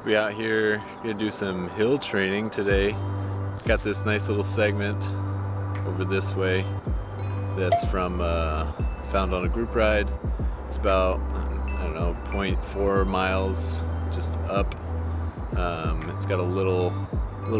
We out here gonna do some hill training today. Got this nice little segment over this way that's from found on a group ride. It's about 0.4 miles just up. It's got a little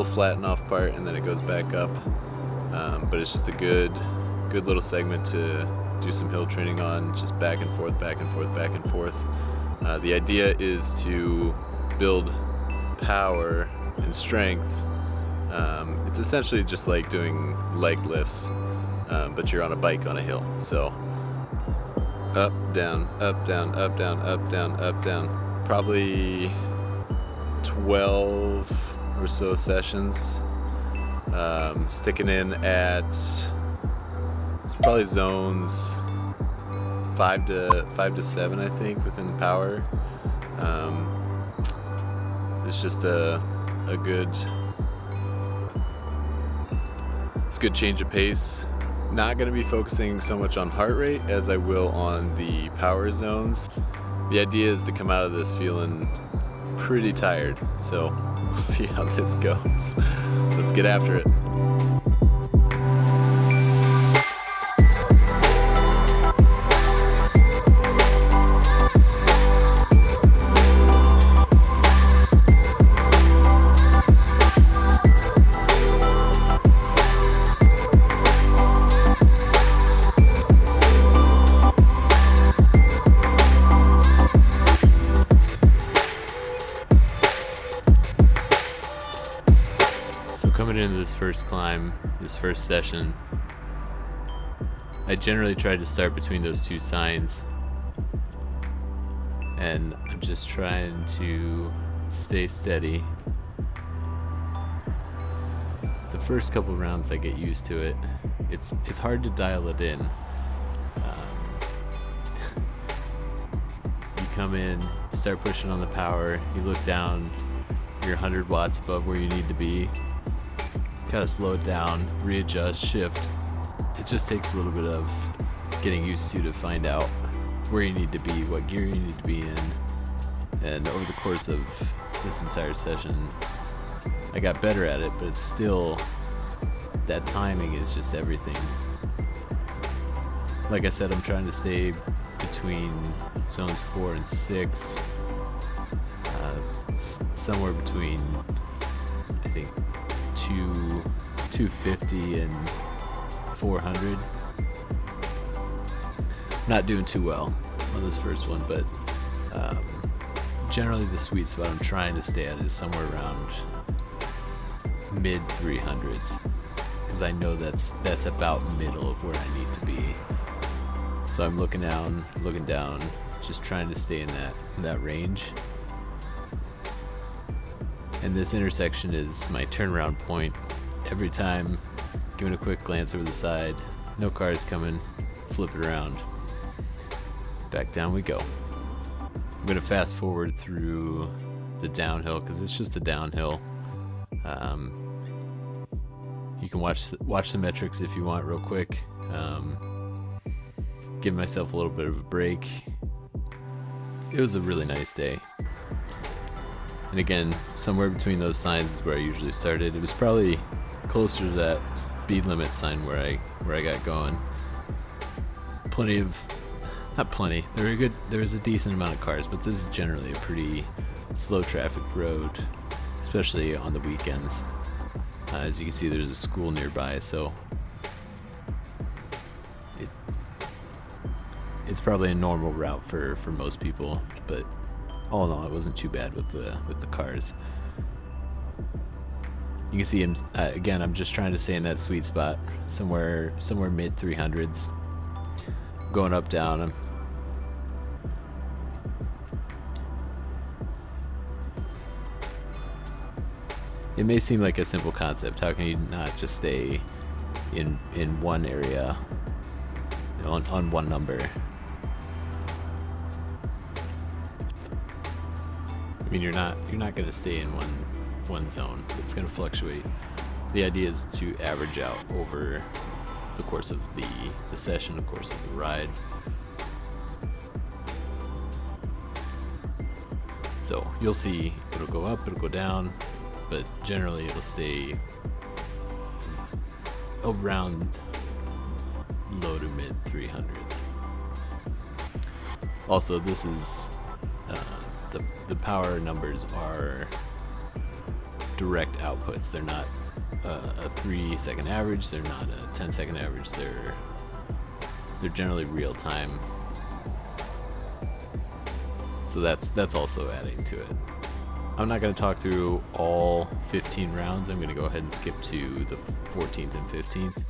flatten off part and then it goes back up. But it's just a good little segment to do some hill training on, just back and forth, back and forth, back and forth. The idea is to build power and strength. It's essentially just like doing leg lifts, but you're on a bike on a hill. So up, down, up, down, up, down, up, down, up, down. Probably 12 or so sessions. Sticking in at, it's probably zones 5 to 7, I think, within the power. It's just a good change of pace. Not going to be focusing so much on heart rate as I will on the power zones. The idea is to come out of this feeling pretty tired, so we'll see how this goes. Let's get after it. Coming into this first climb, this first session, I generally try to start between those two signs, and I'm just trying to stay steady. The first couple rounds I get used to it. It's hard to dial it in. You come in, start pushing on the power, you look down, you're 100 watts above where you need to be. Kind of slow it down, readjust, shift. It just takes a little bit of getting used to find out where you need to be, what gear you need to be in. And over the course of this entire session, I got better at it, but it's still, that timing is just everything. Like I said, I'm trying to stay between zones 4 and 6. Somewhere between, I think, 250 and 400. Not doing too well on this first one, but generally the sweet spot I'm trying to stay at is somewhere around mid 300s, because I know that's about middle of where I need to be. So I'm looking down, just trying to stay in that range. And this intersection is my turnaround point. Every time, giving a quick glance over the side, no cars coming, flip it around, back down we go. I'm gonna fast forward through the downhill because it's just a downhill. You can watch the metrics if you want real quick. Give myself a little bit of a break. It was a really nice day. And again, somewhere between those signs is where I usually started. It was probably closer to that speed limit sign where I got going. There was a decent amount of cars, but this is generally a pretty slow traffic road, especially on the weekends. As you can see, there's a school nearby, so it's probably a normal route for most people, but all in all, it wasn't too bad with the cars. You can see him again. I'm just trying to stay in that sweet spot, somewhere mid 300s, going up, down. It may seem like a simple concept. How can you not just stay in one area, on one number? I mean, you're not going to stay in one zone. It's going to fluctuate. The idea is to average out over the course of the session, of course of the ride. So you'll see it'll go up, it'll go down, but generally it'll stay around low to mid 300s. Also, this is the power numbers are direct outputs. They're not a 3-second average. They're not a 10-second average. They're generally real time. So that's also adding to it. I'm not going to talk through all 15 rounds. I'm going to go ahead and skip to the 14th and 15th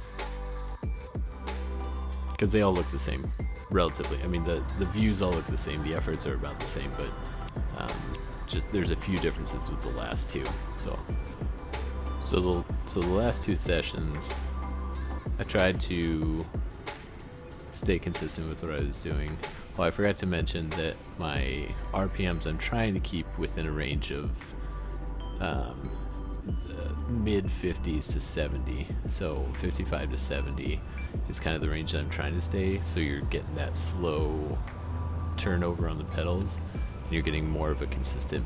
because they all look the same relatively. I mean, the views all look the same. The efforts are about the same, but just there's a few differences with the last two. So the last two sessions, I tried to stay consistent with what I was doing. Well, I forgot to mention that my RPMs I'm trying to keep within a range of mid 50s to 70. So 55 to 70 is kind of the range that I'm trying to stay. So you're getting that slow turnover on the pedals, and you're getting more of a consistent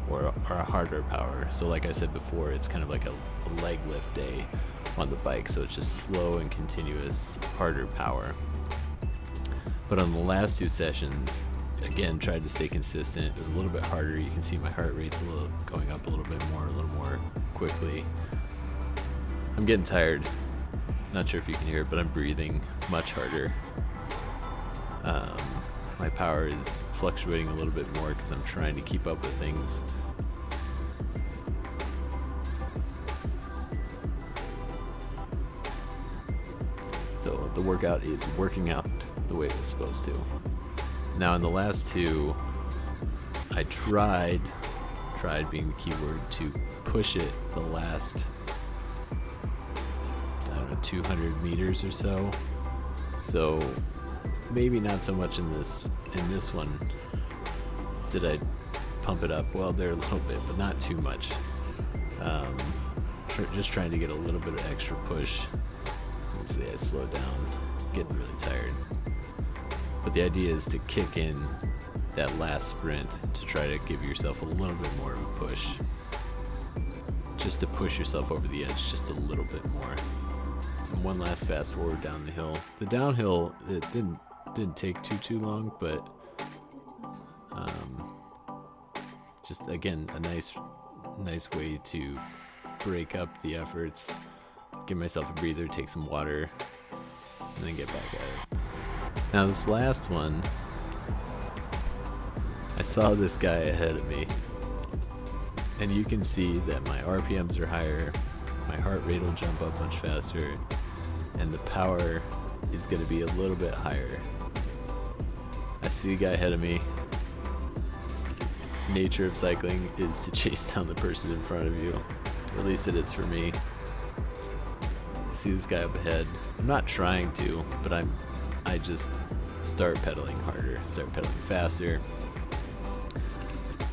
or a harder power. So like I said before, it's kind of like a leg lift day on the bike. So it's just slow and continuous, harder power. But on the last two sessions, again, tried to stay consistent. It was a little bit harder. You can see my heart rate's going up a little more quickly. I'm getting tired. Not sure if you can hear it, but I'm breathing much harder. My power is fluctuating a little bit more because I'm trying to keep up with things. So the workout is working out the way it's supposed to. Now in the last two, I tried being the key word, to push it the last, I don't know, 200 meters or so. So maybe not so much in this one did I pump it up. Well, there a little bit, but not too much. Just trying to get a little bit of extra push. Let's see, I slowed down, getting really tired. But the idea is to kick in that last sprint to try to give yourself a little bit more of a push. Just to push yourself over the edge just a little bit more. And one last fast forward down the hill. The downhill, it didn't take too long, but just again a nice way to break up the efforts, give myself a breather, take some water, and then get back at it. Now this last one, I saw this guy ahead of me, and you can see that my RPMs are higher, my heart rate will jump up much faster, and the power is going to be a little bit higher. I see a guy ahead of me. Nature of cycling is to chase down the person in front of you, or at least it is for me. I see this guy up ahead. I'm not trying to, but I just start pedaling harder, start pedaling faster.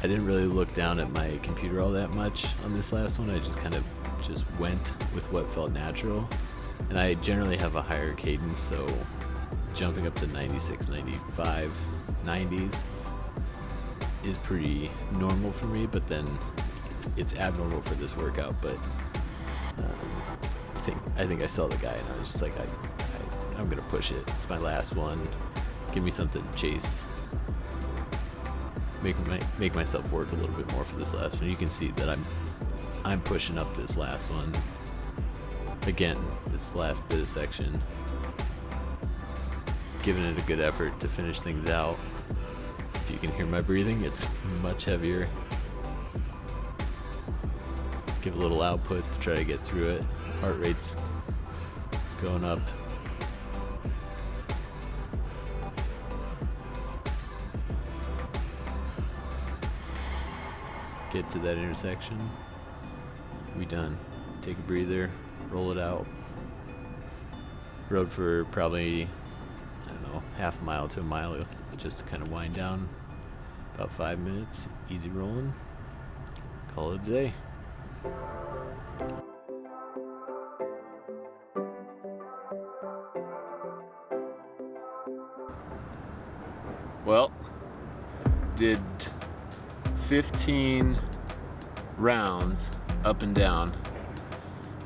I didn't really look down at my computer all that much on this last one. I just kind of went with what felt natural. And I generally have a higher cadence, so jumping up to 96, 95, 90s is pretty normal for me, but then it's abnormal for this workout. But I think I saw the guy and I was just like, I'm gonna push it. It's my last one. Give me something to chase. Make myself work a little bit more for this last one. You can see that I'm pushing up this last one. Again, this last bit of section, giving it a good effort to finish things out. If you can hear my breathing, it's much heavier. Give a little output to try to get through it. Heart rate's going up. Get to that intersection. We done. Take a breather, roll it out. Rode for probably, I don't know, half a mile to a mile just to kind of wind down. About 5 minutes, easy rolling. Call it a day. Well, did 15 rounds up and down,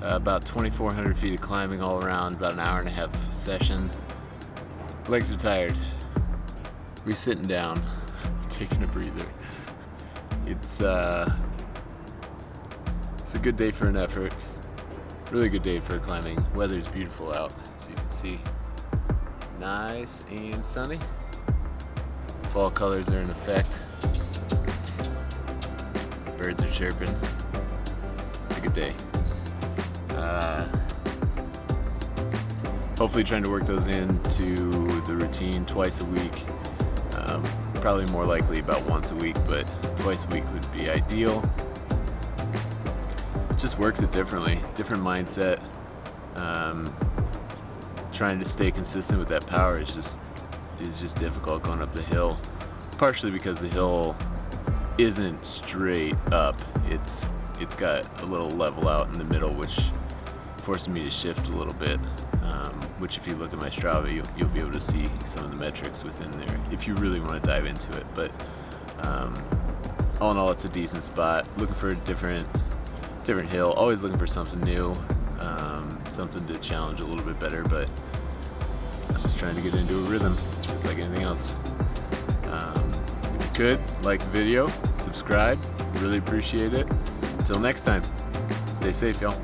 about 2,400 feet of climbing all around, about an hour and a half session. Legs are tired. We're sitting down, taking a breather. It's a good day for an effort. Really good day for climbing. Weather's beautiful out, as you can see. Nice and sunny. Fall colors are in effect. Birds are chirping. It's a good day. Hopefully trying to work those into the routine twice a week. Probably more likely about once a week, but twice a week would be ideal. It just works it differently, different mindset. Trying to stay consistent with that power is just difficult going up the hill. Partially because the hill isn't straight up. It's got a little level out in the middle, which forces me to shift a little bit. Which, if you look at my Strava, you'll be able to see some of the metrics within there if you really want to dive into it. But all in all, it's a decent spot. Looking for a different hill. Always looking for something new, something to challenge a little bit better. But just trying to get into a rhythm, just like anything else. If you could, like the video, subscribe. Really appreciate it. Until next time, stay safe, y'all.